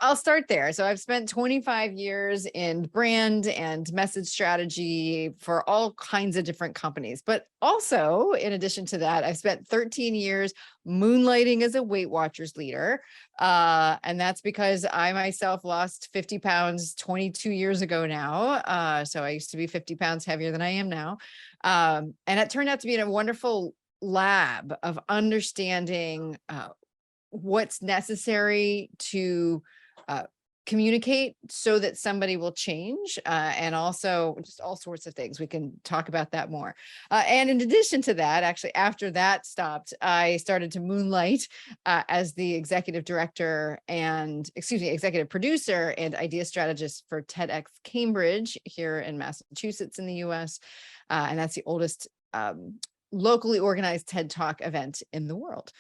I'll start there. So I've spent 25 years in brand and message strategy for all kinds of different companies. But also, in addition to that, I've spent 13 years moonlighting as a Weight Watchers leader. And that's because I myself lost 50 pounds 22 years ago now. So I used to be 50 pounds heavier than I am now. And it turned out to be a wonderful lab of understanding what's necessary to communicate so that somebody will change, and also just all sorts of things. We can talk about that more. And in addition to that, actually, after that stopped, I started to moonlight as the executive producer and idea strategist for TEDx Cambridge here in Massachusetts in the US. And that's the oldest locally organized TED Talk event in the world.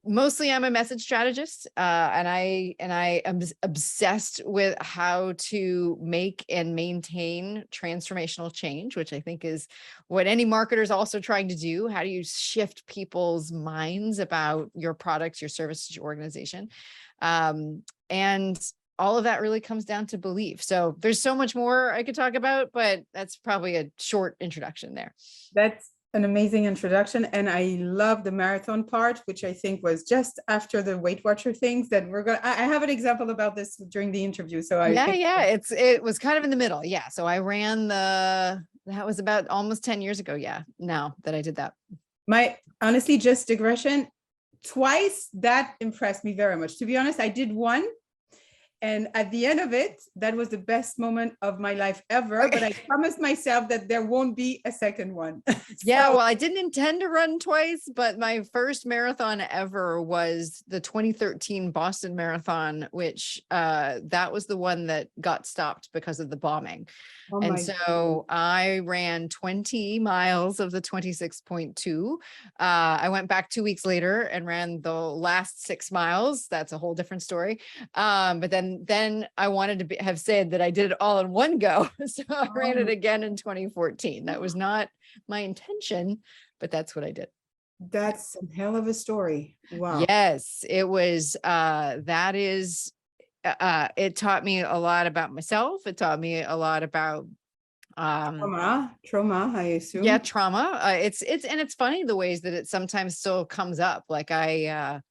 Mostly I'm a message strategist, and I am obsessed with how to make and maintain transformational change, which I think is what any marketer is also trying to do. How do you shift people's minds about your products, your services, your organization? And all of that really comes down to belief. So there's so much more I could talk about, but that's probably a short introduction there. That's an amazing introduction. And I love the marathon part, which I think was just after the Weight Watcher things that I have an example about this during the interview. So it was kind of in the middle. Yeah. So I ran that was about almost 10 years ago. Yeah. Now that I did that. Honestly, just digression, twice that impressed me very much. To be honest, I did one. And at the end of it, that was the best moment of my life ever. But I promised myself that there won't be a second one. Yeah, well, I didn't intend to run twice, but my first marathon ever was the 2013 Boston Marathon, which that was the one that got stopped because of the bombing. Oh, and so I ran 20 miles of the 26.2. I went back 2 weeks later and ran the last 6 miles. That's a whole different story. But then I wanted to have said that I did it all in one go. So I ran it again in 2014. That was not my intention, but that's what I did. That's a hell of a story. Wow. Yes, it was. It taught me a lot about myself. It taught me a lot about trauma, I assume. Yeah, trauma. It's funny the ways that it sometimes still comes up. Like I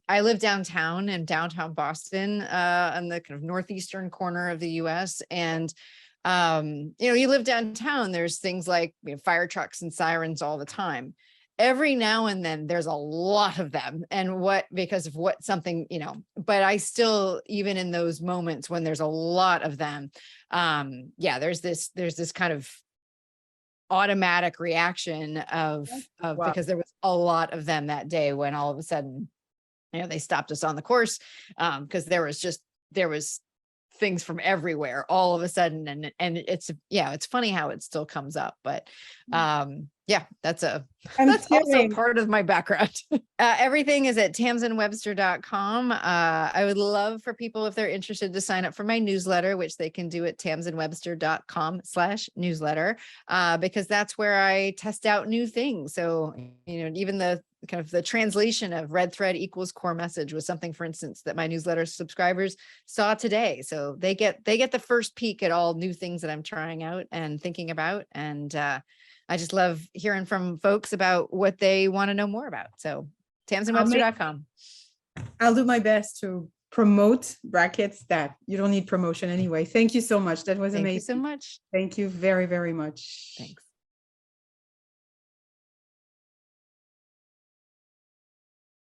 live downtown in downtown Boston, on the kind of northeastern corner of the US. And you live downtown, there's things like fire trucks and sirens all the time. Every now and then there's a lot of them, because of what something, but I still, even in those moments when there's a lot of them, there's this kind of automatic reaction of wow. Because there was a lot of them that day when all of a sudden, they stopped us on the course, because there was things from everywhere all of a sudden. And it's funny how it still comes up, but that's also part of my background. Everything is at tamsenwebster.com. I would love for people, if they're interested, to sign up for my newsletter, which they can do at tamsenwebster.com/newsletter, because that's where I test out new things. So, even the kind of the translation of red thread equals core message was something, for instance, that my newsletter subscribers saw today. So they get the first peek at all new things that I'm trying out and thinking about. And I just love hearing from folks about what they want to know more about. So tamsenwebster.com. I'll do my best to promote brackets that you don't need promotion anyway. Thank you so much. That was amazing. Thank you so much. Thank you very, very much. Thanks.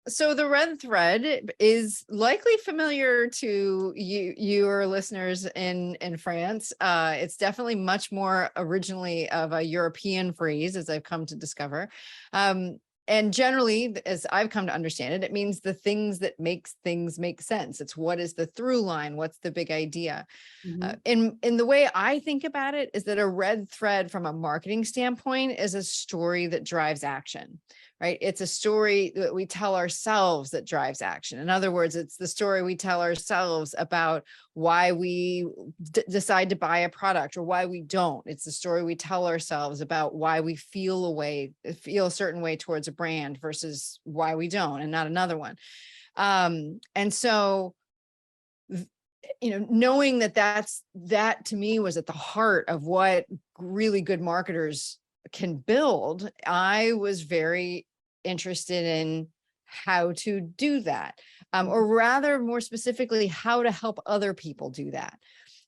So the red thread is likely familiar to your listeners in France. It's definitely much more originally of a European phrase, as I've come to discover. And generally, as I've come to understand it, it means the things that makes things make sense. It's what is the through line? What's the big idea? Mm-hmm. In the way I think about it is that a red thread from a marketing standpoint is a story that drives action. Right? It's a story that we tell ourselves that drives action. In other words, it's the story we tell ourselves about why we decide to buy a product or why we don't. It's the story we tell ourselves about why we feel a certain way towards a brand versus why we don't, and not another one. And so knowing that to me was at the heart of what really good marketers can build, I was very interested in how to do that, or rather, more specifically, how to help other people do that.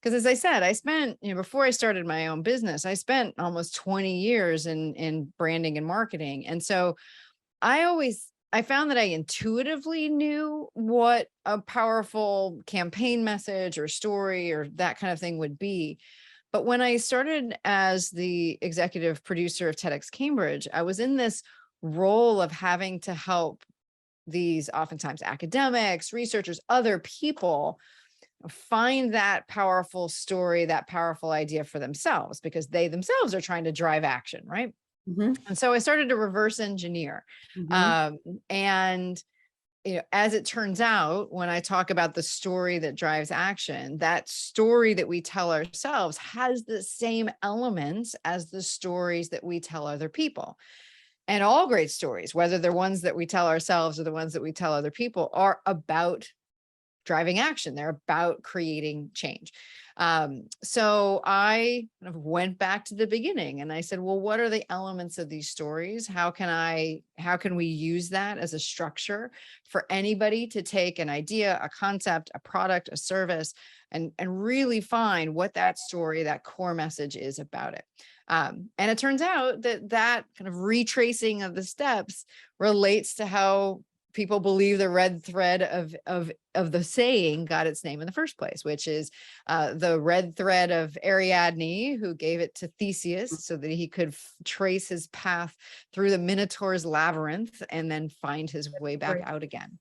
Because as I said, I spent, before I started my own business, I spent almost 20 years in branding and marketing. And so I found that I intuitively knew what a powerful campaign message or story or that kind of thing would be. But when I started as the executive producer of TEDx Cambridge, I was in this role of having to help these oftentimes academics, researchers, other people find that powerful story, that powerful idea for themselves, because they themselves are trying to drive action, right? Mhm, And so I started to reverse engineer. mhm. Um, and as it turns out, when I talk about the story that drives action, that story that we tell ourselves has the same elements as the stories that we tell other people. And all great stories, whether they're ones that we tell ourselves or the ones that we tell other people, are about driving action. They're about creating change. So I kind of went back to the beginning and I said, well, what are the elements of these stories? How can we use that as a structure for anybody to take an idea, a concept, a product, a service, and really find what that story, that core message is about it. And it turns out that kind of retracing of the steps relates to how people believe the red thread of the saying got its name in the first place, which is the red thread of Ariadne, who gave it to Theseus so that he could trace his path through the Minotaur's labyrinth and then find his way back Great. out again.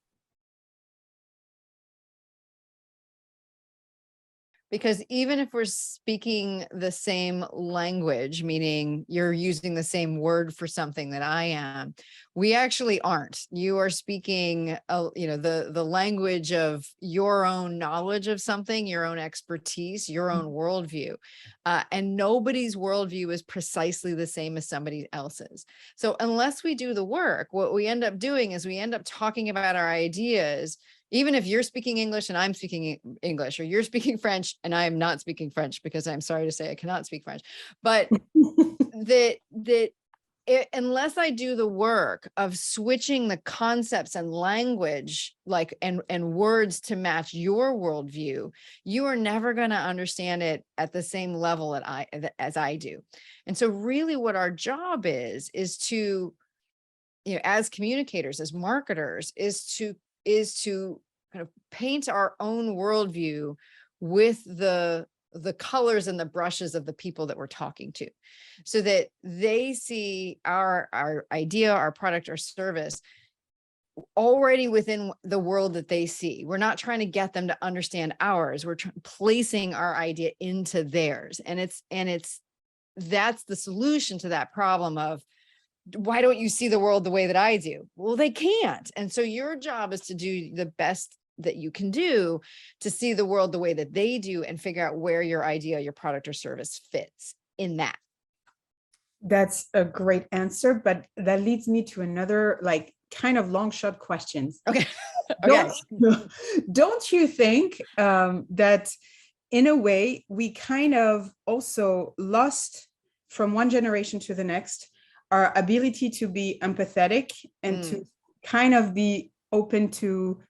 Because even if we're speaking the same language, meaning you're using the same word for something that I am, we actually aren't. You are speaking, the language of your own knowledge of something, your own expertise, your own worldview, and nobody's worldview is precisely the same as somebody else's. So unless we do the work, what we end up doing is we end up talking about our ideas. Even if you're speaking English and I'm speaking English, or you're speaking French and I am not speaking French, because I'm sorry to say I cannot speak French, but unless I do the work of switching the concepts and language, like and words to match your worldview, you are never going to understand it at the same level as I do. And so really what our job is to, as communicators, as marketers, is to kind of paint our own worldview with the colors and the brushes of the people that we're talking to, so that they see our idea, our product, or service already within the world that they see. We're not trying to get them to understand ours. We're placing our idea into theirs. And that's the solution to that problem of, why don't you see the world the way that I do? Well, they can't. And so your job is to do the best that you can do to see the world the way that they do and figure out where your idea, your product or service fits in that. That's a great answer, but that leads me to another kind of long shot questions. Okay. Don't, Okay. don't you think that in a way we kind of also lost from one generation to the next our ability to be empathetic and to kind of be open to,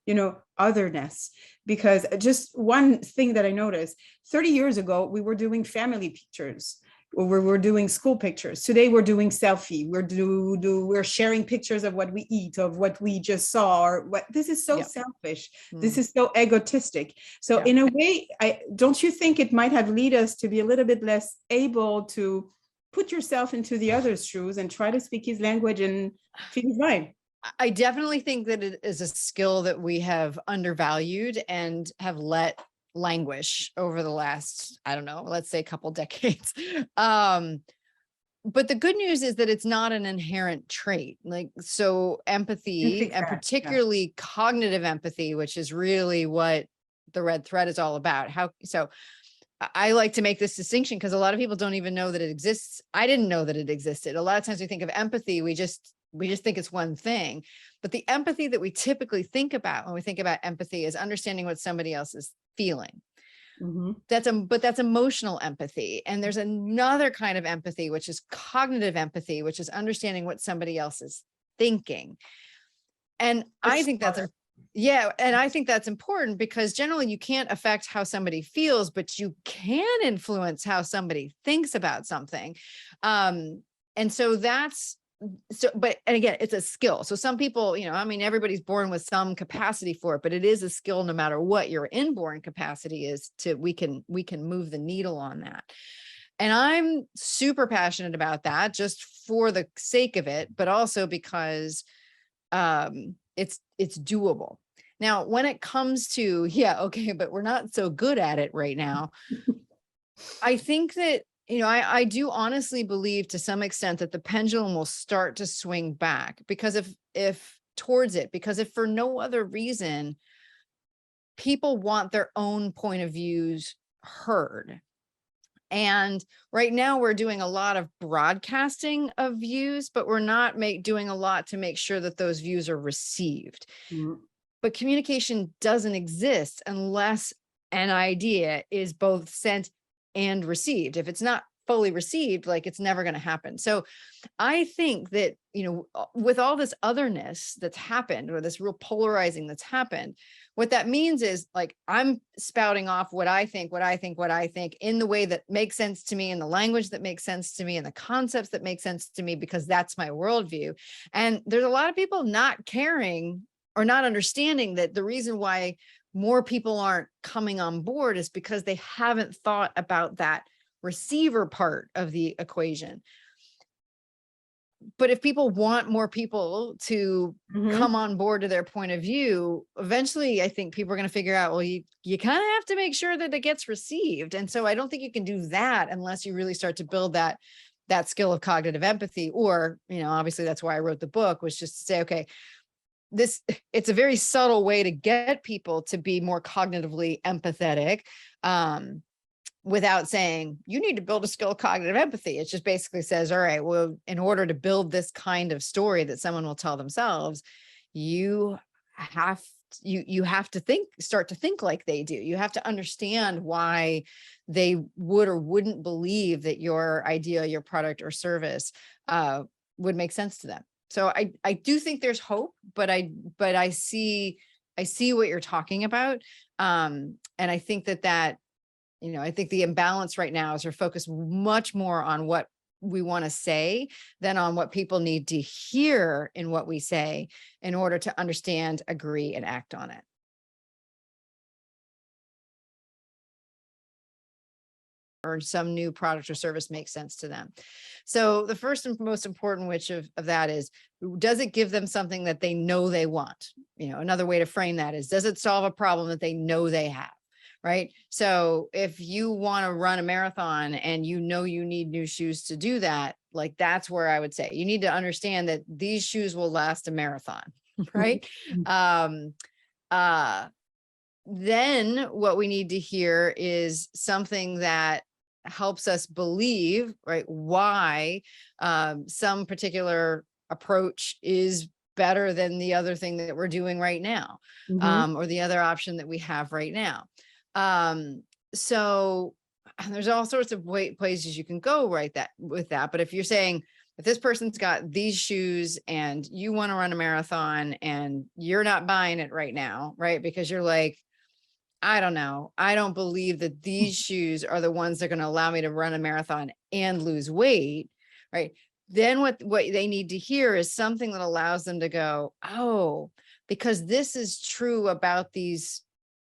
otherness? Because just one thing that I noticed, 30 years ago, we were doing family pictures, or we're doing school pictures. Today we're doing selfie. We're sharing pictures of what we eat, of what we just saw, or what. This is so selfish. This is so egotistic. So in a way, don't you think it might have led us to be a little bit less able to put yourself into the other's shoes and try to speak his language and feel his vibe? I definitely think that it is a skill that we have undervalued and have let languish over the last, I don't know, let's say a couple decades. But the good news is that it's not an inherent trait. So empathy, and particularly cognitive empathy, which is really what the red thread is all about. I like to make this distinction because a lot of people don't even know that it exists. I didn't know that it existed. A lot of times we think of empathy, we just think it's one thing, but the empathy that we typically think about when we think about empathy is understanding what somebody else is feeling. But that's emotional empathy. And there's another kind of empathy, which is cognitive empathy, which is understanding what somebody else is thinking. And I think that's, yeah. And I think that's important because generally you can't affect how somebody feels, but you can influence how somebody thinks about something. And so that's, and again, it's a skill. So some people, I mean, everybody's born with some capacity for it, but it is a skill no matter what your inborn capacity is we can move the needle on that. And I'm super passionate about that just for the sake of it, but also because it's doable. Now, when it comes to, okay, but we're not so good at it right now. I think that, I do honestly believe to some extent that the pendulum will start to swing back because if for no other reason, people want their own point of views heard. And right now we're doing a lot of broadcasting of views, but we're not doing a lot to make sure that those views are received. But communication doesn't exist unless an idea is both sent and received. If it's not fully received, like it's never going to happen. So I think that, with all this otherness that's happened or this real polarizing that's happened, what that means is like, I'm spouting off what I think in the way that makes sense to me, in the language that makes sense to me, and the concepts that make sense to me, because that's my worldview. And there's a lot of people not caring or not understanding that the reason why more people aren't coming on board is because they haven't thought about that receiver part of the equation. But if people want more people to come on board to their point of view, eventually I think people are going to figure out, well, you kind of have to make sure that it gets received. And so I don't think you can do that unless you really start to build that skill of cognitive empathy. Or, obviously that's why I wrote the book, was just to say, okay, it's a very subtle way to get people to be more cognitively empathetic, without saying you need to build a skill of cognitive empathy. It just basically says, all right, well, in order to build this kind of story that someone will tell themselves, you have to start to think like they do. You have to understand why they would or wouldn't believe that your idea, your product or service would make sense to them. So I do think there's hope, but I see what you're talking about. And I think that I think the imbalance right now is we're focused much more on what we want to say than on what people need to hear in what we say in order to understand, agree, and act on it. Or some new product or service makes sense to them. So the first and most important which of that is, does it give them something that they know they want? Another way to frame that is, does it solve a problem that they know they have? Right. So if you want to run a marathon and you need new shoes to do that, like that's where I would say you need to understand that these shoes will last a marathon. Right. Then what we need to hear is something that helps us believe, right, why some particular approach is better than the other thing that we're doing right now, or the other option that we have right now. So there's all sorts of places you can go with that. But if you're saying, if this person's got these shoes and you want to run a marathon and you're not buying it right now, right? Because you're like, I don't know, I don't believe that these shoes are the ones that are going to allow me to run a marathon and lose weight, right? Then what they need to hear is something that allows them to go, oh, because this is true about these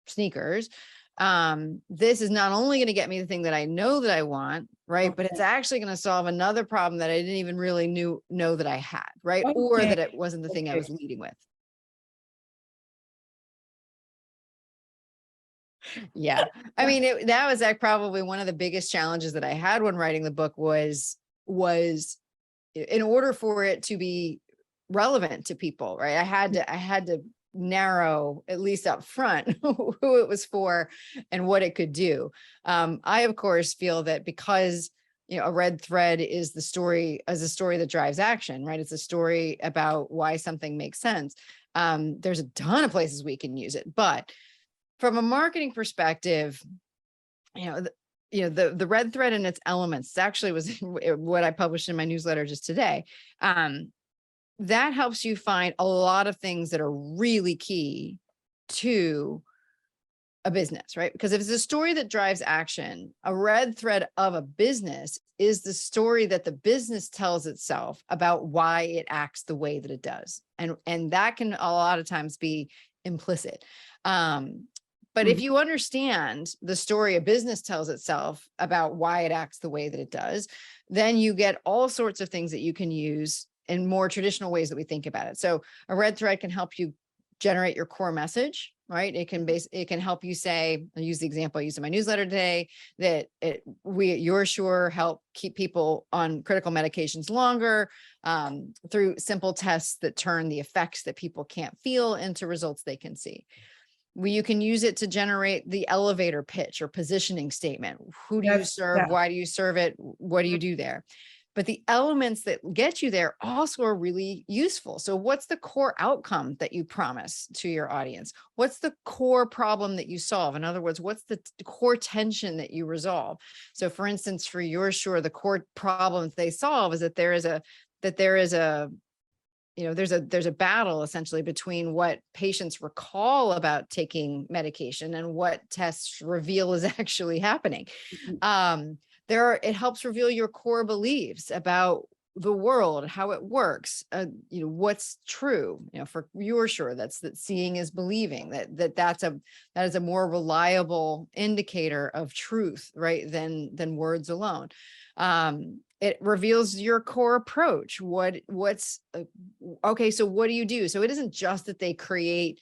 sneakers. This is not only going to get me the thing that I know that I want, right? But it's actually going to solve another problem that I didn't even really know that I had, right? Or that it wasn't the thing I was leading with. Yeah. I mean, that was probably one of the biggest challenges that I had when writing the book was in order for it to be relevant to people, right? I had to narrow, at least up front, who it was for and what it could do. I, of course, feel that because, a red thread is a story that drives action, right? It's a story about why something makes sense. There's a ton of places we can use it, but from a marketing perspective, the red thread and its elements actually was what I published in my newsletter just today. That helps you find a lot of things that are really key to a business, right? Because if it's a story that drives action, a red thread of a business is the story that the business tells itself about why it acts the way that it does. And that can a lot of times be implicit. But if you understand the story a business tells itself about why it acts the way that it does, then you get all sorts of things that you can use in more traditional ways that we think about it. So a red thread can help you generate your core message, right? It can help you say, I'll use the example I used in my newsletter today, that You're Sure help keep people on critical medications longer through simple tests that turn the effects that people can't feel into results they can see. You can use it to generate the elevator pitch or positioning statement. Who do you serve? Why do you serve it? What do you do there? But the elements that get you there also are really useful. So what's the core outcome that you promise to your audience? What's the core problem that you solve? In other words, what's the core tension that you resolve? So for instance, for You're Sure, the core problems they solve is that there's a battle essentially between what patients recall about taking medication and what tests reveal is actually happening. It helps reveal your core beliefs about the world, how it works, what's true. For You're Sure, that seeing is believing, that is a more reliable indicator of truth, right, than words alone. It reveals your core approach. Okay, so what do you do? So it isn't just that they create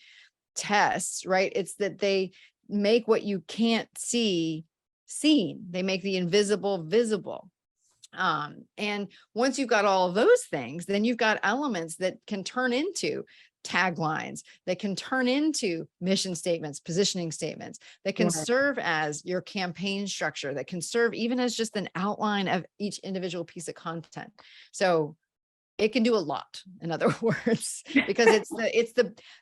tests, right? It's that they make what you can't see seen. They make the invisible visible. And once you've got all of those things, then you've got elements that can turn into taglines, that can turn into mission statements, positioning statements, that can serve as your campaign structure, that can serve even as just an outline of each individual piece of content. So it can do a lot, in other words, because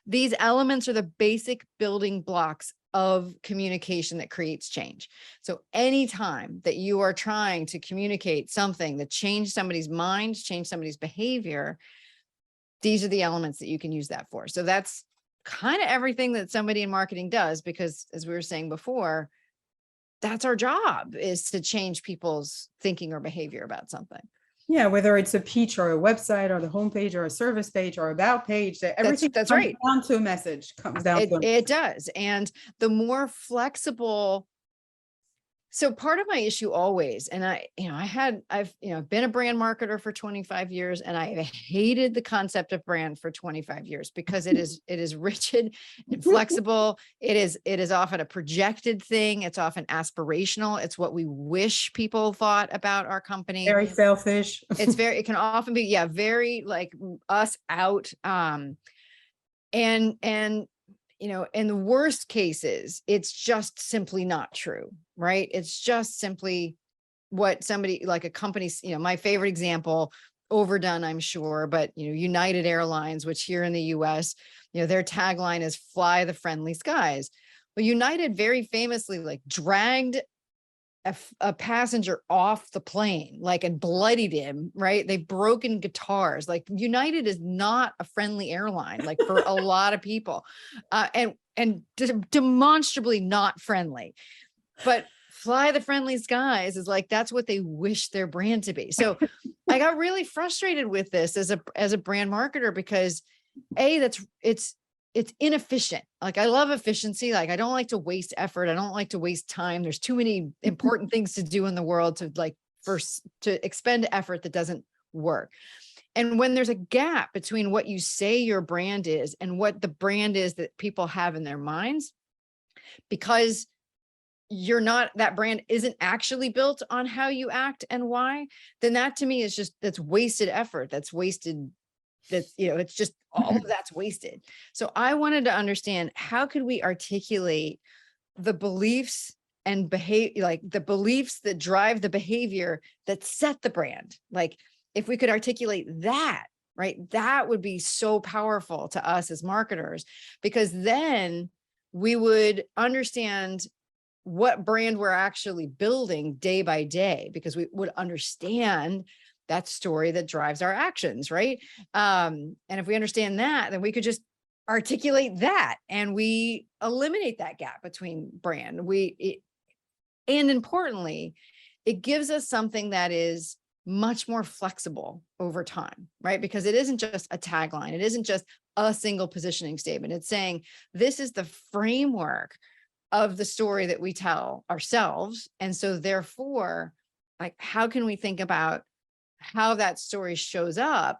these elements are the basic building blocks of communication that creates change. So anytime that you are trying to communicate something that change somebody's mind, change somebody's behavior, these are the elements that you can use that for. So that's kind of everything that somebody in marketing does, because as we were saying before, that's our job, is to change people's thinking or behavior about something. Yeah, whether it's a pitch or a website or the homepage or a service page or about page, everything that's comes right. down to a message, comes down to it does. And the more flexible. So part of my issue always, and I've been a brand marketer for 25 years, and I hated the concept of brand for 25 years because it is rigid and flexible. It is often a projected thing. It's often aspirational. It's what we wish people thought about our company. Very selfish. It can often be, very like us out. And in the worst cases, it's just simply not true, right? It's just simply what somebody like a company, my favorite example, overdone, I'm sure, but United Airlines, which here in the US, their tagline is "Fly the Friendly Skies." Well, United very famously dragged a passenger off the plane, and bloodied him, right? They've broken guitars. United is not a friendly airline, for a lot of people, and demonstrably not friendly. But Fly the Friendly Skies is that's what they wish their brand to be. So I got really frustrated with this as a brand marketer, because it's inefficient. I love efficiency. I don't like to waste effort. I don't like to waste time. There's too many important things to do in the world to expend effort that doesn't work. And when there's a gap between what you say your brand is and what the brand is that people have in their minds, because that brand isn't actually built on how you act and why, then that to me is that's wasted effort. That's wasted. It's just all of that's wasted. So I wanted to understand, how could we articulate the beliefs and the beliefs that drive the behavior that set the brand? If we could articulate that, right, that would be so powerful to us as marketers, because then we would understand what brand we're actually building day by day, because we would understand that story that drives our actions, right? And if we understand that, then we could just articulate that, and we eliminate that gap between brand. And importantly, it gives us something that is much more flexible over time, right? Because it isn't just a tagline. It isn't just a single positioning statement. It's saying, this is the framework of the story that we tell ourselves. And so therefore, like, how can we think about how that story shows up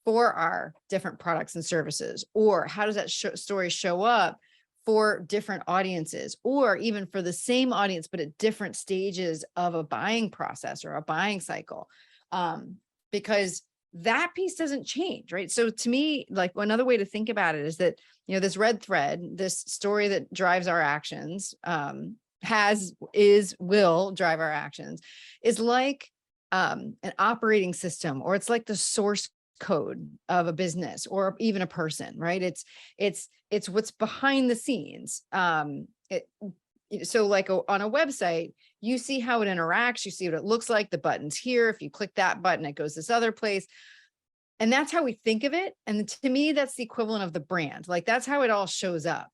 for our different products and services? Or how does that story show up for different audiences, or even for the same audience, but at different stages of a buying process or a buying cycle? Because that piece doesn't change, right? So to me, like, another way to think about it is that, this red thread, this story that drives our actions, will drive our actions, is like an operating system, or it's like the source code of a business or even a person, right? It's what's behind the scenes. So like on a website, you see how it interacts, you see what it looks like, the button's here. If you click that button, it goes this other place. And that's how we think of it. And to me, that's the equivalent of the brand. Like, that's how it all shows up.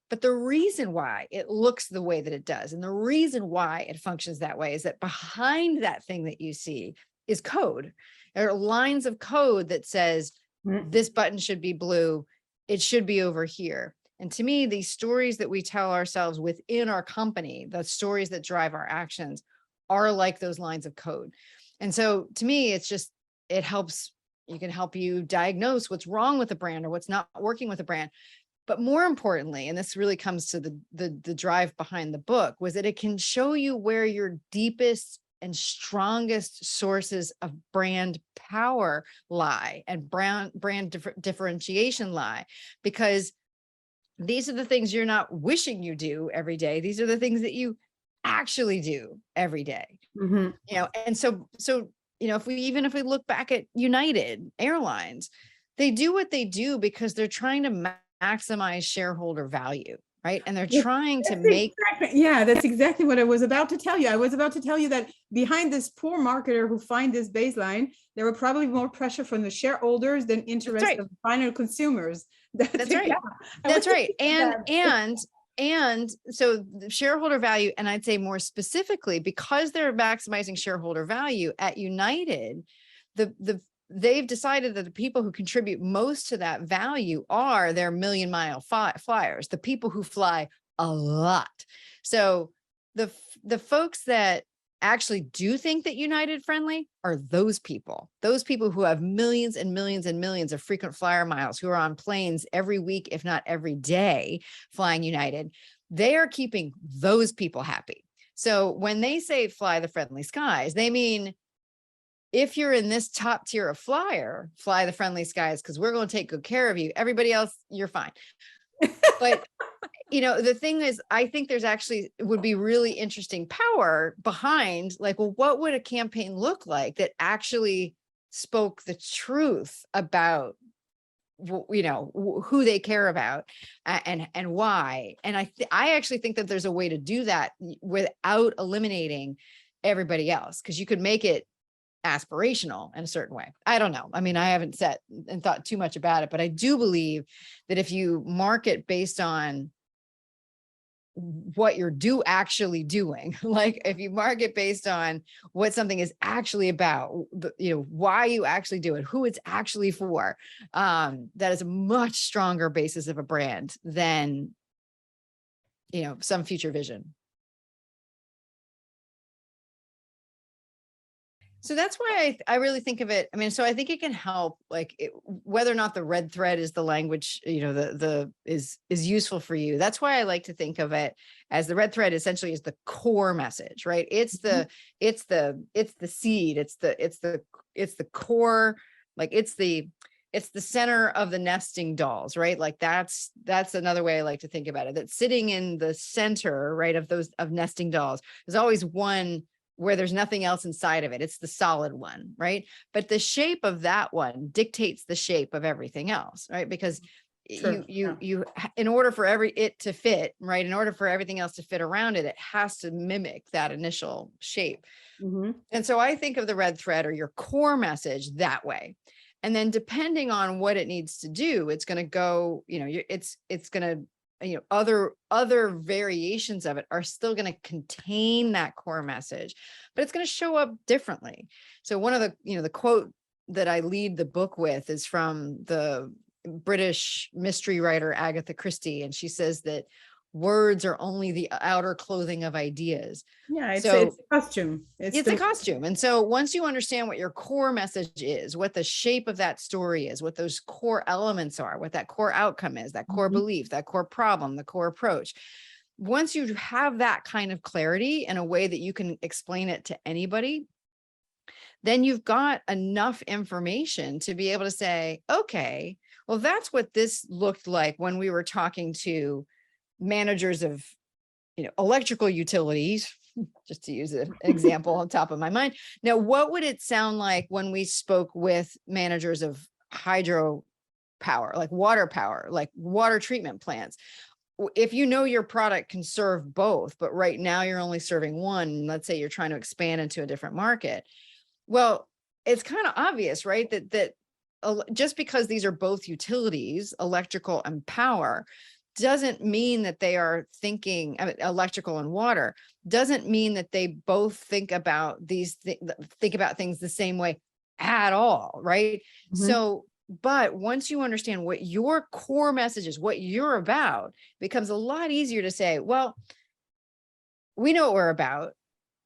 But the reason why it looks the way that it does, and the reason why it functions that way, is that behind that thing that you see is code. There are lines of code that says, this button should be blue, it should be over here. And to me, these stories that we tell ourselves within our company, the stories that drive our actions, are like those lines of code. And so to me, it helps. You can help you diagnose what's wrong with a brand or what's not working with a brand. But more importantly, and this really comes to the drive behind the book, was that it can show you where your deepest and strongest sources of brand power lie, and brand differentiation lie, because these are the things you're not wishing you do every day. These are the things that you actually do every day. And so if we look back at United Airlines, they do what they do because they're trying to maximize shareholder value, right? And they're trying to make. That's exactly what I was about to tell you. I was about to tell you that behind this poor marketer who find this baseline, there were probably more pressure from the shareholders than interest of final consumers. That's right. That's right. And so the shareholder value, and I'd say more specifically, because they're maximizing shareholder value at United, they've decided that the people who contribute most to that value are their million-mile flyers, the people who fly a lot. So the folks that actually do think that United friendly are those people who have millions and millions and millions of frequent flyer miles, who are on planes every week, if not every day, flying United. They are keeping those people happy. So when they say fly the friendly skies, they mean, if you're in this top tier of flyer, fly the friendly skies, because we're going to take good care of you. Everybody else, you're fine. But the thing is, I think there's actually would be really interesting power behind, like, well, what would a campaign look like that actually spoke the truth about, who they care about and why. And I actually think that there's a way to do that without eliminating everybody else, because you could make it aspirational in a certain way. I don't know. I mean, I haven't sat and thought too much about it, but I do believe that if you market based on what you're actually doing, like if you market based on what something is actually about, why you actually do it, who it's actually for, that is a much stronger basis of a brand than, some future vision. So that's why I really think of it. I mean, so I think it can help, like, whether or not the red thread is the language, is useful for you. That's why I like to think of it as the red thread essentially is the core message, right? It's the seed. It's the core, like it's the center of the nesting dolls, right? Like that's another way I like to think about it. That sitting in the center, right, of nesting dolls, there's always one where there's nothing else inside of it. It's the solid one, right? But the shape of that one dictates the shape of everything else, right? Because Sure. Yeah. in order for it to fit, right? In order for everything else to fit around it, it has to mimic that initial shape. Mhm. And so I think of the red thread or your core message that way. And then depending on what it needs to do, it's going to go, it's going to, other variations of it are still going to contain that core message, but it's going to show up differently. So one of the quote that I lead the book with is from the British mystery writer Agatha Christie. And she says that words are only the outer clothing of ideas. Yeah, it's So a costume. it's a costume. And so once you understand what your core message is, what the shape of that story is, what those core elements are, what that core outcome is, that core belief, that core problem, the core approach, once you have that kind of clarity in a way that you can explain it to anybody, then you've got enough information to be able to say, okay, well, that's what this looked like when we were talking to managers of, electrical utilities, just to use an example on top of my mind. Now, what would it sound like when we spoke with managers of hydro power, like water power, like water treatment plants? If your product can serve both, but right now you're only serving one, let's say you're trying to expand into a different market. Well, it's kind of obvious, right? That just because these are both utilities, electrical and power, doesn't mean that they are thinking, electrical and water, doesn't mean that they both think about things the same way at all, right? So, but once you understand what your core message is, what you're about, it becomes a lot easier to say, well, we know what we're about,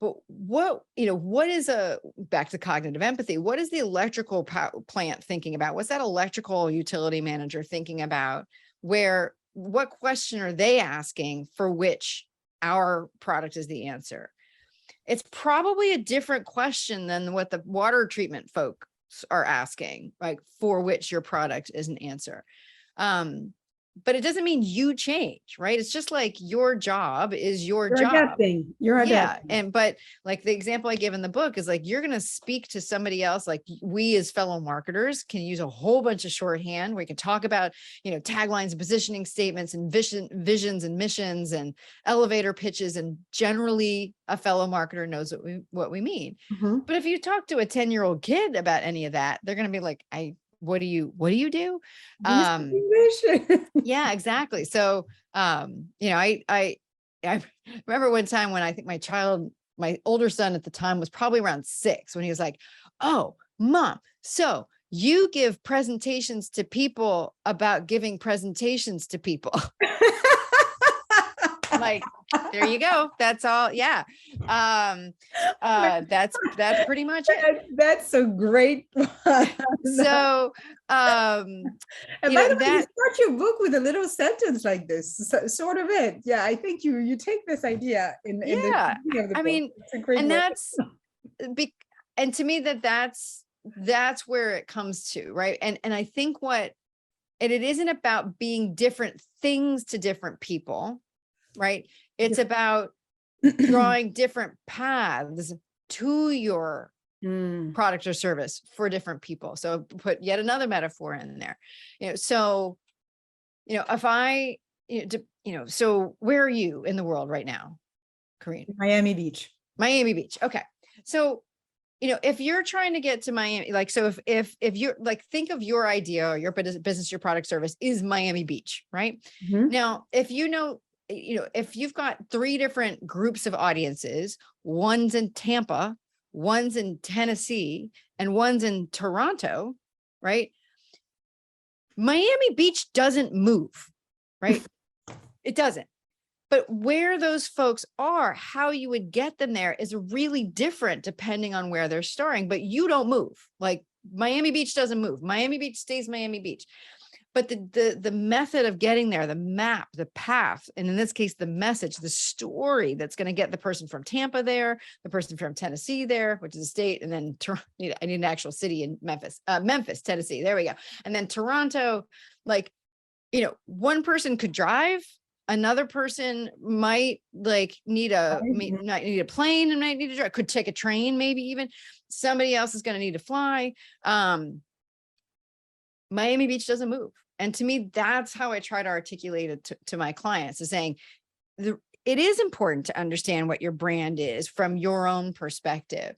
but what is back to cognitive empathy, what is the electrical plant thinking about? What's that electrical utility manager thinking about? What question are they asking for which our product is the answer? It's probably a different question than what the water treatment folks are asking, like for which your product is an answer. But it doesn't mean you change, right? It's just like your job is your You're job. adapting. You're adapting. But like the example I give in the book is like, you're going to speak to somebody else. Like we as fellow marketers can use a whole bunch of shorthand. We can talk about, taglines and positioning statements and visions and missions and elevator pitches. And generally a fellow marketer knows what we mean. But if you talk to a 10-year-old kid about any of that, they're going to be like, what do you do? Yeah, exactly. So, I remember one time when I think my older son at the time was probably around 6, when he was like, "Oh, Mom, so you give presentations to people about giving presentations to people." Like, there you go. That's all. Yeah. That's pretty much it. That's a great one. So, and by the way, you start your book with a little sentence like this, sort of it. Yeah, I think you take this idea in the beginning of the book. It's a great and way. that's and to me that's where it comes to, right? And I think it isn't about being different things to different people, right? It's about drawing different paths to your product or service for different people. So put yet another metaphor in there. So if I so where are you in the world right now, Karine? Miami Beach. Okay. So if you're trying to get to Miami, like, so if you're like, think of your idea or your business, your product service is Miami Beach, right? Now, if if you've got 3 different groups of audiences, one's in Tampa, one's in Tennessee, and one's in Toronto, right? Miami Beach doesn't move, right? It doesn't. But where those folks are, how you would get them there is really different depending on where they're starting, but you don't move. Like Miami Beach doesn't move. Miami Beach stays Miami Beach. But the method of getting there, the map, the path, and in this case, the message, the story that's going to get the person from Tampa there, the person from Tennessee there, which is a state, and then I need an actual city in Memphis, Tennessee. There we go. And then Toronto, like, one person could drive, another person might need a plane and might need to drive, could take a train, maybe even somebody else is going to need to fly. Miami Beach doesn't move. And to me, that's how I try to articulate it to my clients, is saying it is important to understand what your brand is from your own perspective.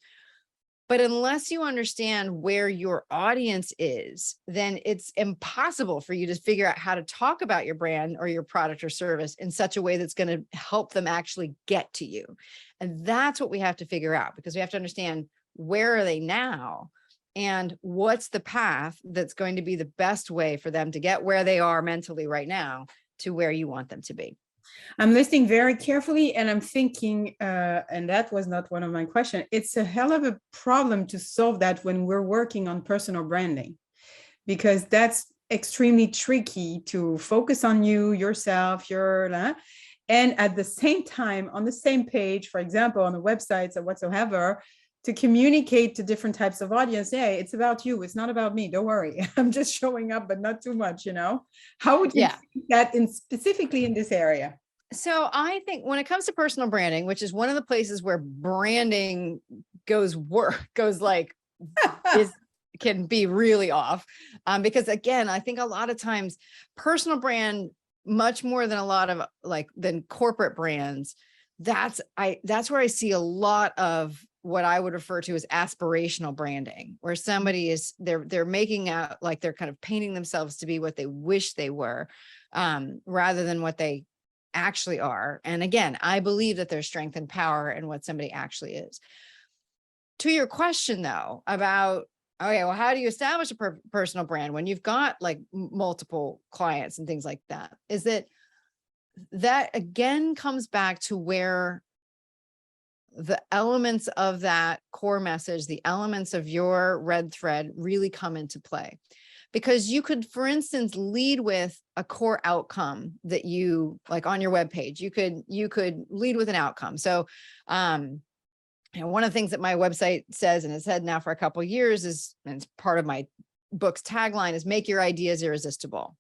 But unless you understand where your audience is, then it's impossible for you to figure out how to talk about your brand or your product or service in such a way that's going to help them actually get to you. And that's what we have to figure out, because we have to understand, where are they now? And what's the path that's going to be the best way for them to get where they are mentally right now to where you want them to be? I'm listening very carefully, and I'm thinking, and that was not one of my questions. It's a hell of a problem to solve that when we're working on personal branding, because that's extremely tricky to focus on you, yourself, and at the same time, on the same page, for example, on the websites or whatsoever, to communicate to different types of audience. Hey, it's about you. It's not about me. Don't worry. I'm just showing up, but not too much, How would you see that specifically in this area? So I think when it comes to personal branding, which is one of the places where branding can be really off. Because again, I think a lot of times personal brand, much more than a lot of than corporate brands, that's where I see a lot of what I would refer to as aspirational branding, where somebody is, they're making out like they're kind of painting themselves to be what they wish they were, rather than what they actually are. And again, I believe that there's strength and power in what somebody actually is. To your question though, about, okay, well, how do you establish a personal brand when you've got like multiple clients and things like that? Is that again comes back to where the elements of that core message, the elements of your red thread really come into play. Because you could, for instance, lead with a core outcome that you like on your webpage. You could lead with an outcome. So, one of the things that my website says, and has said now for a couple of years, is, and it's part of my book's tagline, is make your ideas irresistible.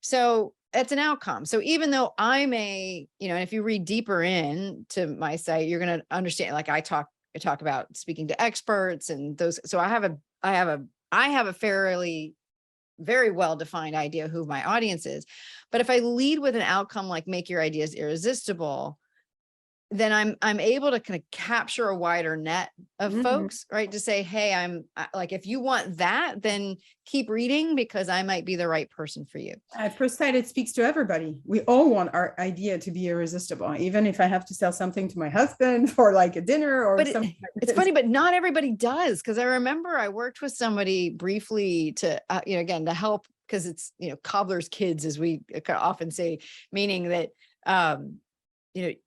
So it's an outcome. So even though I'm and if you read deeper into my site, you're going to understand, like I talk about speaking to experts and those. So I have a fairly, very well-defined idea who my audience is. But if I lead with an outcome like make your ideas irresistible, then I'm able to kind of capture a wider net of folks, right? To say, hey, I'm like, if you want that, then keep reading, because I might be the right person for you. At first sight, it speaks to everybody. We all want our idea to be irresistible, even if I have to sell something to my husband for like a dinner or something. It's funny, but not everybody does. Because I remember I worked with somebody briefly to, again, to help, because it's, cobbler's kids, as we often say, meaning that,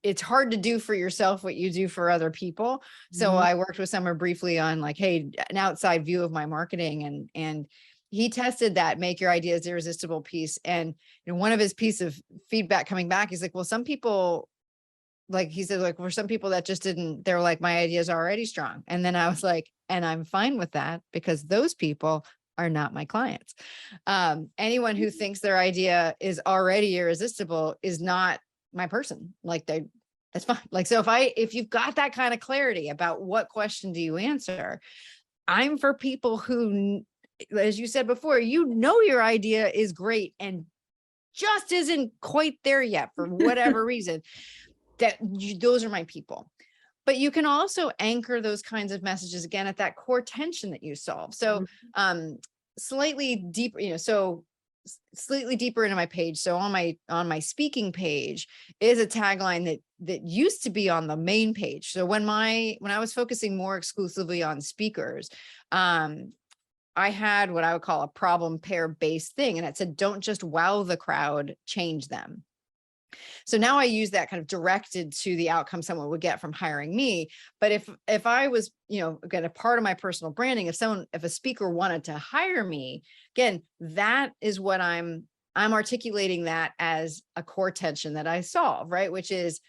it's hard to do for yourself what you do for other people. So I worked with someone briefly on like, hey, an outside view of my marketing, and he tested that make your ideas irresistible piece. And one of his piece of feedback coming back, he's like, well, some people, like he said, like, for some people that just didn't, they're like, my ideas are already strong. And then I was like, and I'm fine with that, because those people are not my clients. Anyone who thinks their idea is already irresistible is not my person. Like that's fine. Like, so if you've got that kind of clarity about what question do you answer, I'm for people who, as you said before, your idea is great and just isn't quite there yet for whatever reason, those are my people. But you can also anchor those kinds of messages again at that core tension that you solve. So, slightly deeper, slightly deeper into my page. So on my speaking page is a tagline that used to be on the main page. So when I was focusing more exclusively on speakers, I had what I would call a problem pair based thing. And it said, don't just wow the crowd, change them. So now I use that kind of directed to the outcome someone would get from hiring me. But if I was, again, a part of my personal branding, if a speaker wanted to hire me, again, that is what I'm articulating that as a core tension that I solve, right? Which is,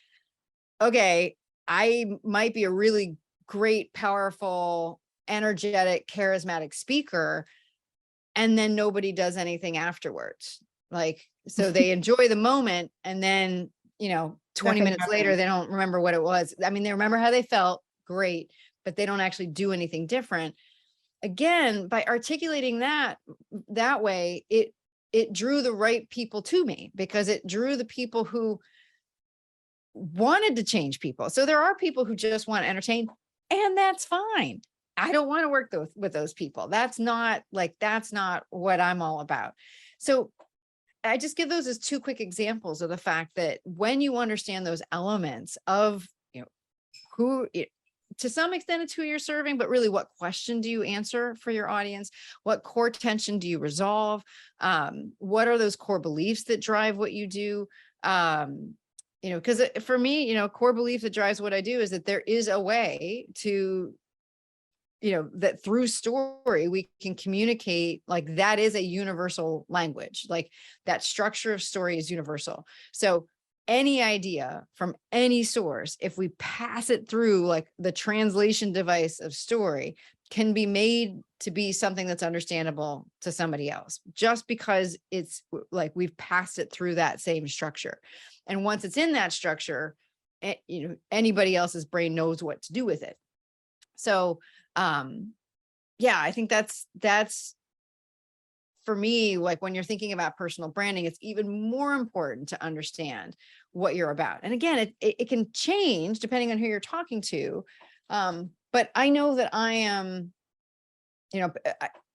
okay, I might be a really great, powerful, energetic, charismatic speaker, and then nobody does anything afterwards. Like, so they enjoy the moment, and then, 20 minutes later, they don't remember what it was. I mean, they remember how they felt, great, but they don't actually do anything different. Again, by articulating that way, it it drew the right people to me, because it drew the people who wanted to change people. So there are people who just want to entertain, and that's fine. I don't want to work with those people. That's not what I'm all about. So I just give those as two quick examples of the fact that when you understand those elements of, who, to some extent it's who you're serving, but really what question do you answer for your audience? What core tension do you resolve? What are those core beliefs that drive what you do? Because for me, core belief that drives what I do is that there is a way to, that through story, we can communicate, like that is a universal language, like that structure of story is universal. So any idea from any source, if we pass it through like the translation device of story, can be made to be something that's understandable to somebody else, just because it's like we've passed it through that same structure. And once it's in that structure, anybody else's brain knows what to do with it. So yeah, I think that's for me, like when you're thinking about personal branding, it's even more important to understand what you're about. And again, it can change depending on who you're talking to. But I know that I am,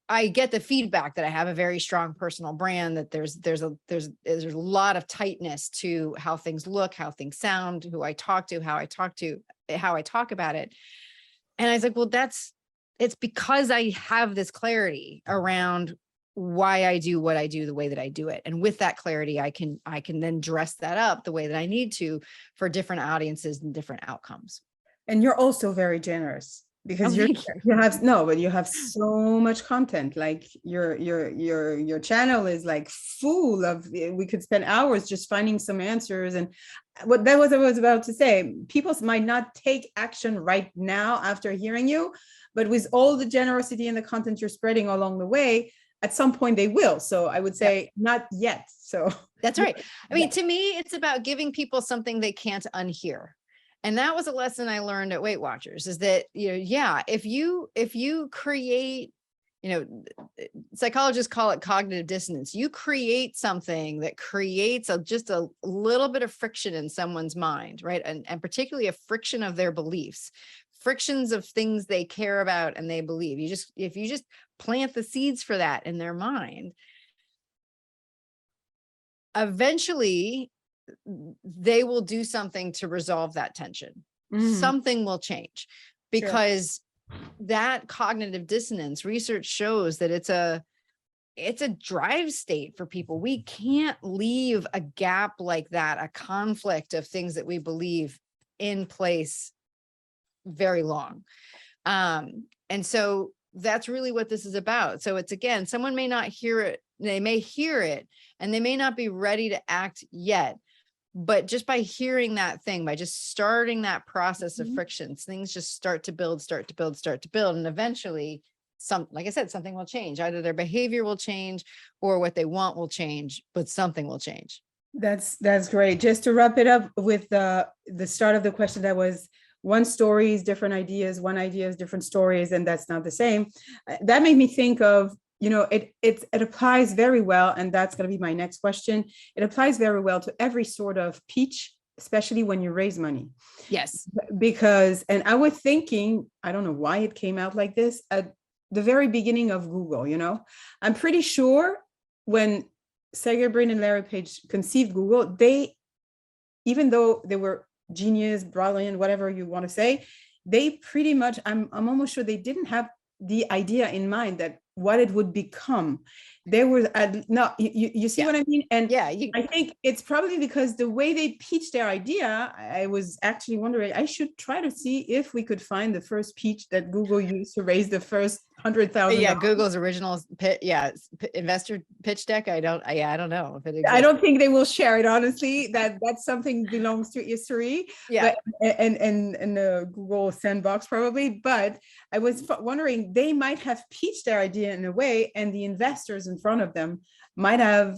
I get the feedback that I have a very strong personal brand, that there's a lot of tightness to how things look, how things sound, who I talk to, how I talk about it. And I was like, well, it's because I have this clarity around why I do what I do the way that I do it. And with that clarity, I can then dress that up the way that I need to for different audiences and different outcomes. And you're also very generous, because you have so much content. Like your channel is like full of, we could spend hours just finding some answers. And what I was about to say, people might not take action right now after hearing you, but with all the generosity and the content you're spreading along the way, at some point they will. So I would say not yet. So that's right. I mean, to me, it's about giving people something they can't unhear. And that was a lesson I learned at Weight Watchers, is that, if you create, psychologists call it cognitive dissonance. You create something that creates just a little bit of friction in someone's mind, right? And particularly a friction of their beliefs, frictions of things they care about and they believe. If you just plant the seeds for that in their mind, eventually they will do something to resolve that tension. Something will change, because that cognitive dissonance, research shows that it's a drive state for people. We can't leave a gap like that, a conflict of things that we believe, in place very long. And so that's really what this is about. So it's, again, someone may not hear it. They may hear it and they may not be ready to act yet. But just by hearing that thing, by just starting that process of frictions, things just start to build. And eventually, like I said, something will change. Either their behavior will change or what they want will change, but something will change. That's great. Just to wrap it up with the start of the question, that was one story is different ideas, one idea is different stories, and that's not the same. That made me think of, it applies very well, and that's going to be my next question. It applies very well to every sort of pitch, especially when you raise money. Yes. Because, and I was thinking, I don't know why it came out like this, at the very beginning of Google, I'm pretty sure when Sergey Brin and Larry Page conceived Google, even though they were genius, brilliant, whatever you want to say, they pretty much, I'm almost sure they didn't have the idea in mind that what it would become. They were no, you see what I mean? And I think it's probably because the way they pitched their idea, I was actually wondering, I should try to see if we could find the first pitch that Google used to raise the first $100,000. Yeah, Google's original investor pitch deck. I don't know if it exists. I don't think they will share it, honestly. That's something belongs to history. Yeah, but, and the Google sandbox probably. But I was wondering, they might have pitched their idea in a way, and the investors in front of them might have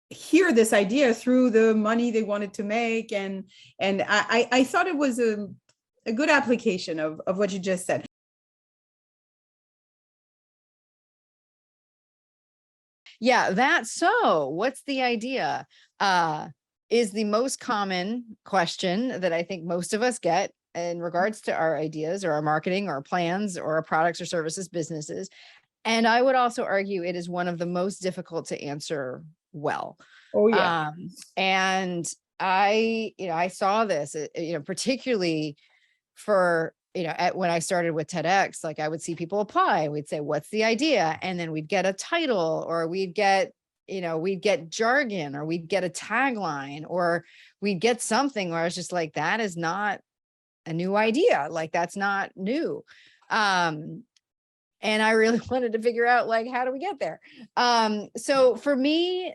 hear this idea through the money they wanted to make, and I thought it was a good application of what you just said. Yeah, so what's the idea? Is the most common question that I think most of us get in regards to our ideas or our marketing or our plans or our products or services, businesses. And I would also argue it is one of the most difficult to answer well. Oh yeah. And I saw this, particularly for, when I started with TEDx, like I would see people apply, we'd say, what's the idea? And then we'd get a title, or we'd get jargon, or we'd get a tagline, or we'd get something where I was just like, that is not a new idea. Like, that's not new. And I really wanted to figure out, like, how do we get there? So for me,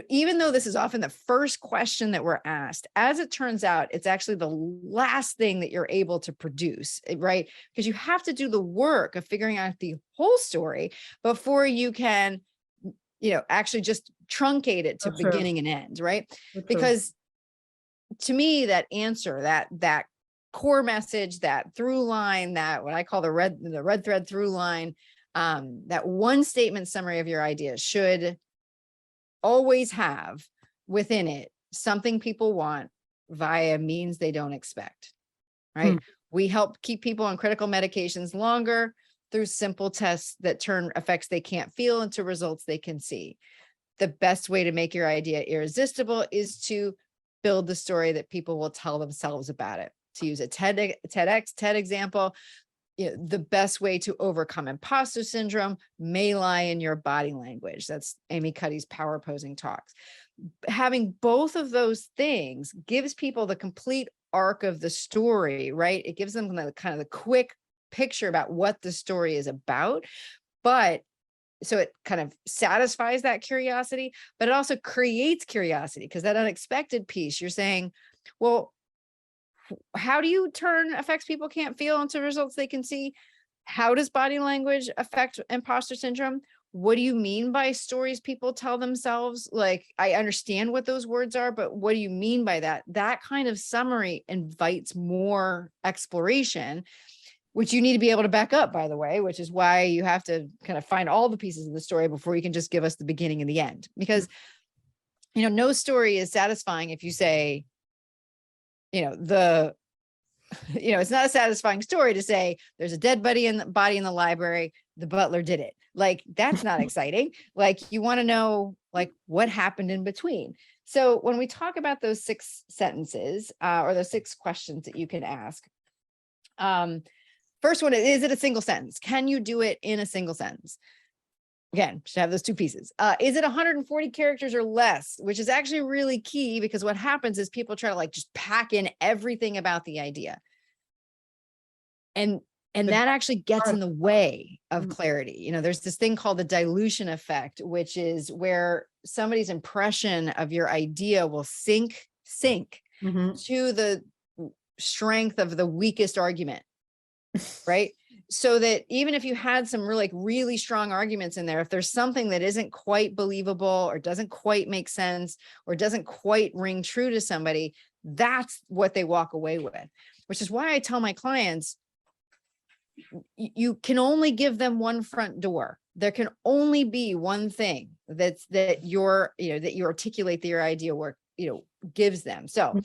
even though this is often the first question that we're asked, as it turns out, it's actually the last thing that you're able to produce, right? Because you have to do the work of figuring out the whole story before you can, actually just truncate it to beginning and end, right? Because to me, that answer, that core message, that through line, that what I call the red thread through line, that one statement summary of your ideas should always have within it something people want via means they don't expect, right? We help keep people on critical medications longer through simple tests that turn effects they can't feel into results they can see. The best way to make your idea irresistible is to build the story that people will tell themselves about it. To use a TED example, the best way to overcome imposter syndrome may lie in your body language. That's Amy Cuddy's power posing talks. Having both of those things gives people the complete arc of the story, right? It gives them kind of the quick picture about what the story is about. But so it kind of satisfies that curiosity, but it also creates curiosity, because that unexpected piece, you're saying, well, how do you turn effects people can't feel into results they can see? How does body language affect imposter syndrome? What do you mean by stories people tell themselves? Like, I understand what those words are, but what do you mean by that? That kind of summary invites more exploration, which you need to be able to back up, by the way, which is why you have to kind of find all the pieces of the story before you can just give us the beginning and the end. Because, no story is satisfying if you say, it's not a satisfying story to say there's a dead body in the library, the butler did it. Like, that's not exciting. Like, you want to know, like, what happened in between. So when we talk about those 6 sentences, or those 6 questions that you can ask, first one is it a single sentence? Can you do it in a single sentence? Again, should have those 2 pieces. Is it 140 characters or less? Which is actually really key, because what happens is people try to, like, just pack in everything about the idea. And that actually gets in the way of clarity. There's this thing called the dilution effect, which is where somebody's impression of your idea will sink to the strength of the weakest argument, right? So that even if you had some really strong arguments in there, if there's something that isn't quite believable, or doesn't quite make sense, or doesn't quite ring true to somebody, that's what they walk away with. Which is why I tell my clients, you can only give them one front door. There can only be one thing that you articulate that your idea work, gives them. So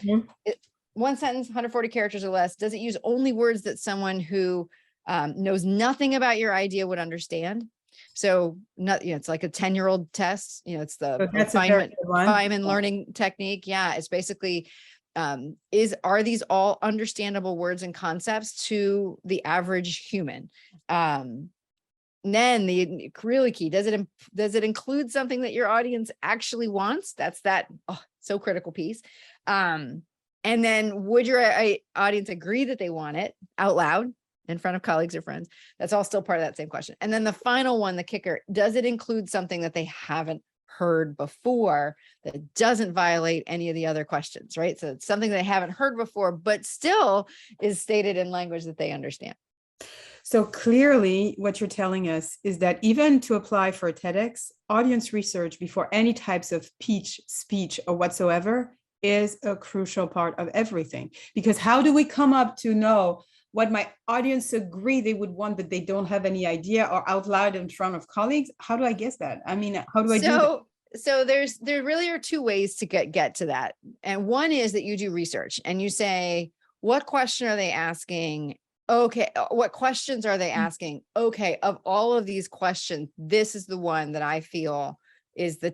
one sentence, 140 characters or less. Does it use only words that someone who knows nothing about your idea would understand? So it's like a 10-year-old test. It's the Feynman learning technique. Yeah, it's basically are these all understandable words and concepts to the average human? Then the really key, does it include something that your audience actually wants? That's so critical piece. And then would your audience agree that they want it out loud in front of colleagues or friends? That's all still part of that same question. And then the final one, the kicker, does it include something that they haven't heard before that doesn't violate any of the other questions, right? So it's something they haven't heard before, but still is stated in language that they understand. So clearly what you're telling us is that even to apply for a TEDx, audience research before any types of speech or whatsoever is a crucial part of everything. Because how do we come up to know what my audience agree they would want, but they don't have any idea, or out loud in front of colleagues? How do I guess that? I mean, how do I do that? So there really are two ways to get to that. And one is that you do research and you say, what question are they asking? Okay, what questions are they asking? Okay, of all of these questions, this is the one that I feel is the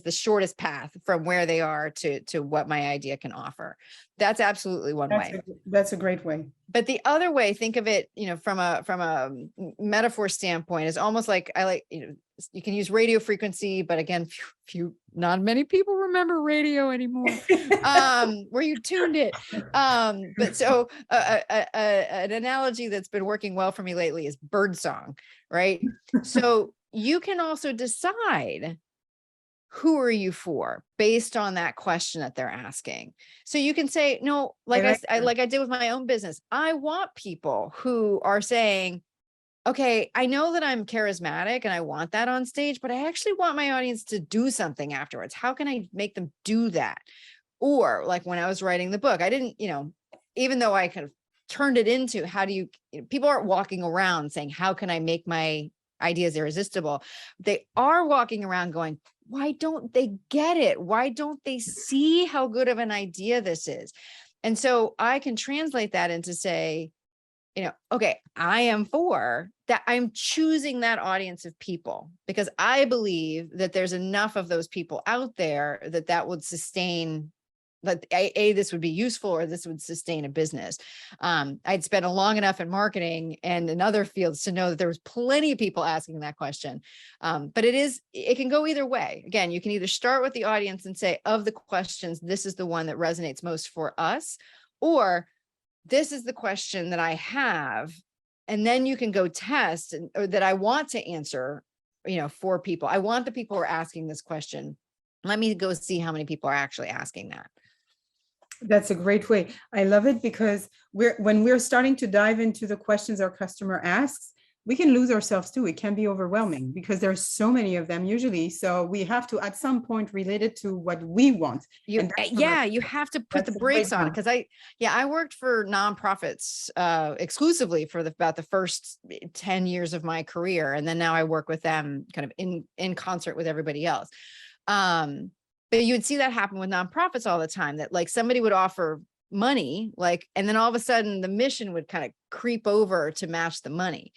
the shortest path from where they are to what my idea can offer. That's absolutely one way. That's a great way. But the other way, think of it, from a metaphor standpoint, is almost like you can use radio frequency, but again, not many people remember radio anymore, where you tuned it. But so an analogy that's been working well for me lately is birdsong, right? So you can also decide who are you for based on that question that they're asking. So you can say, no, like I did with my own business. I want people who are saying, okay, I know that I'm charismatic and I want that on stage, but I actually want my audience to do something afterwards. How can I make them do that? Or like when I was writing the book, I didn't, even though I kind of turned it into people aren't walking around saying, how can I make my ideas irresistible? They are walking around going, why don't they get it? Why don't they see how good of an idea this is? And so I can translate that into say, okay, I am for that. I'm choosing that audience of people because I believe that there's enough of those people out there that would sustain that this would be useful or this would sustain a business. I'd spent long enough in marketing and in other fields to know that there was plenty of people asking that question. But it can go either way. Again, you can either start with the audience and say, of the questions, this is the one that resonates most for us, or this is the question that I have. And then you can go test or that I want to answer, for people. I want the people who are asking this question. Let me go see how many people are actually asking that. That's a great way. I love it because when we're starting to dive into the questions our customer asks, we can lose ourselves too. It can be overwhelming because there's so many of them usually. So we have to, at some point, relate it to what we want. You have to put the brakes on it. Because I worked for nonprofits exclusively for about the first 10 years of my career. And then now I work with them kind of in concert with everybody else. But you would see that happen with nonprofits all the time, that like somebody would offer money, and then all of a sudden the mission would kind of creep over to match the money.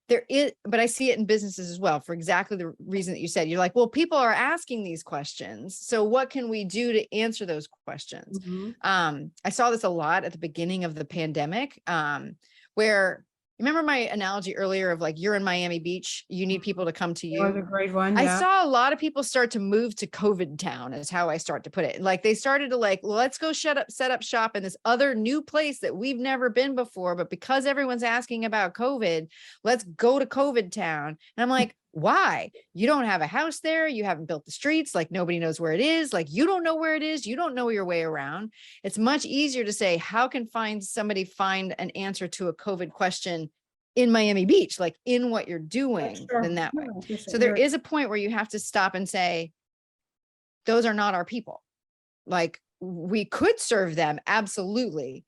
But I see it in businesses as well for exactly the reason that you said. You're like, well, people are asking these questions. So what can we do to answer those questions? Mm-hmm. I saw this a lot at the beginning of the pandemic, where, remember my analogy earlier of like, you're in Miami Beach, you need people to come to you. That was a great one. Yeah. I saw a lot of people start to move to COVID town, is how I start to put it. Like they started to let's go set up shop in this other new place that we've never been before. But because everyone's asking about COVID, let's go to COVID town. And I'm like, why? You don't have a house there. You haven't built the streets. Like nobody knows where it is. Like you don't know where it is. You don't know your way around. It's much easier to say, how can somebody find an answer to a COVID question in Miami Beach, like in what you're doing, than that way. So there is a point where you have to stop and say, those are not our people. Like we could serve them. Absolutely.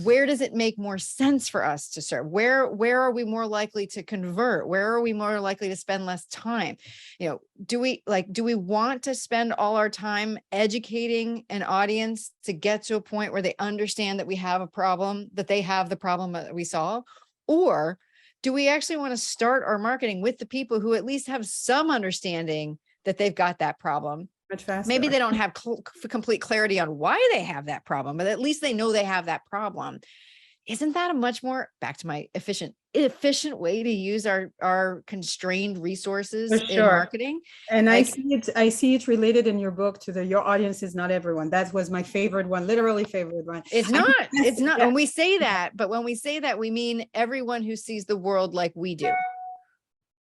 Where does it make more sense for us to serve? Where are we more likely to convert? Where are we more likely to spend less time? Do we want to spend all our time educating an audience to get to a point where they understand that we have a problem, that they have the problem that we solve? Or do we actually want to start our marketing with the people who at least have some understanding that they've got that problem? Much faster. Maybe they don't have complete clarity on why they have that problem, but at least they know they have that problem. Isn't that a much more, back to my efficient way to use our constrained resources in marketing? And I see it related in your book to your audience is not everyone. That was my favorite one, literally favorite one. It's not. Yeah. When we say that, we mean everyone who sees the world like we do.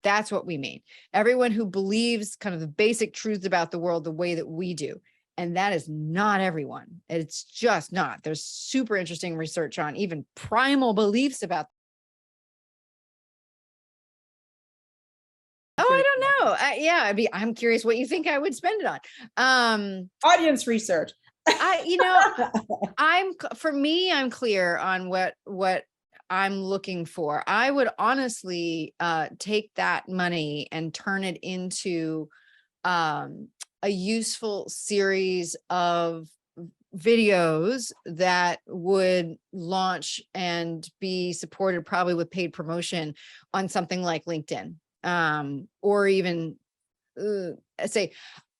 That's what we mean. Everyone who believes kind of the basic truths about the world the way that we do. And that is not everyone. It's just not. There's super interesting research on even primal beliefs about. Oh, I don't know. I'm curious what you think I would spend it on. Audience research. For me, I'm clear on what I'm looking for. I would honestly take that money and turn it into a useful series of videos that would launch and be supported probably with paid promotion on something like LinkedIn, or even say,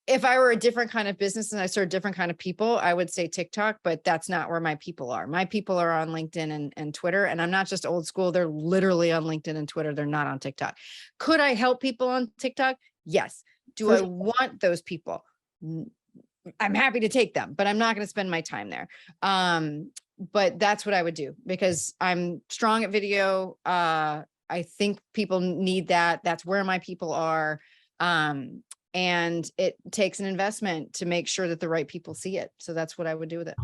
if I were a different kind of business and I served different kind of people, I would say TikTok, but that's not where my people are. My people are on LinkedIn and Twitter, and I'm not just old school. They're literally on LinkedIn and Twitter. They're not on TikTok. Could I help people on TikTok? Yes. Do I want those people? I'm happy to take them, but I'm not going to spend my time there. But that's what I would do, because I'm strong at video. I think people need that. That's where my people are. And it takes an investment to make sure that the right people see it. So that's what I would do with it.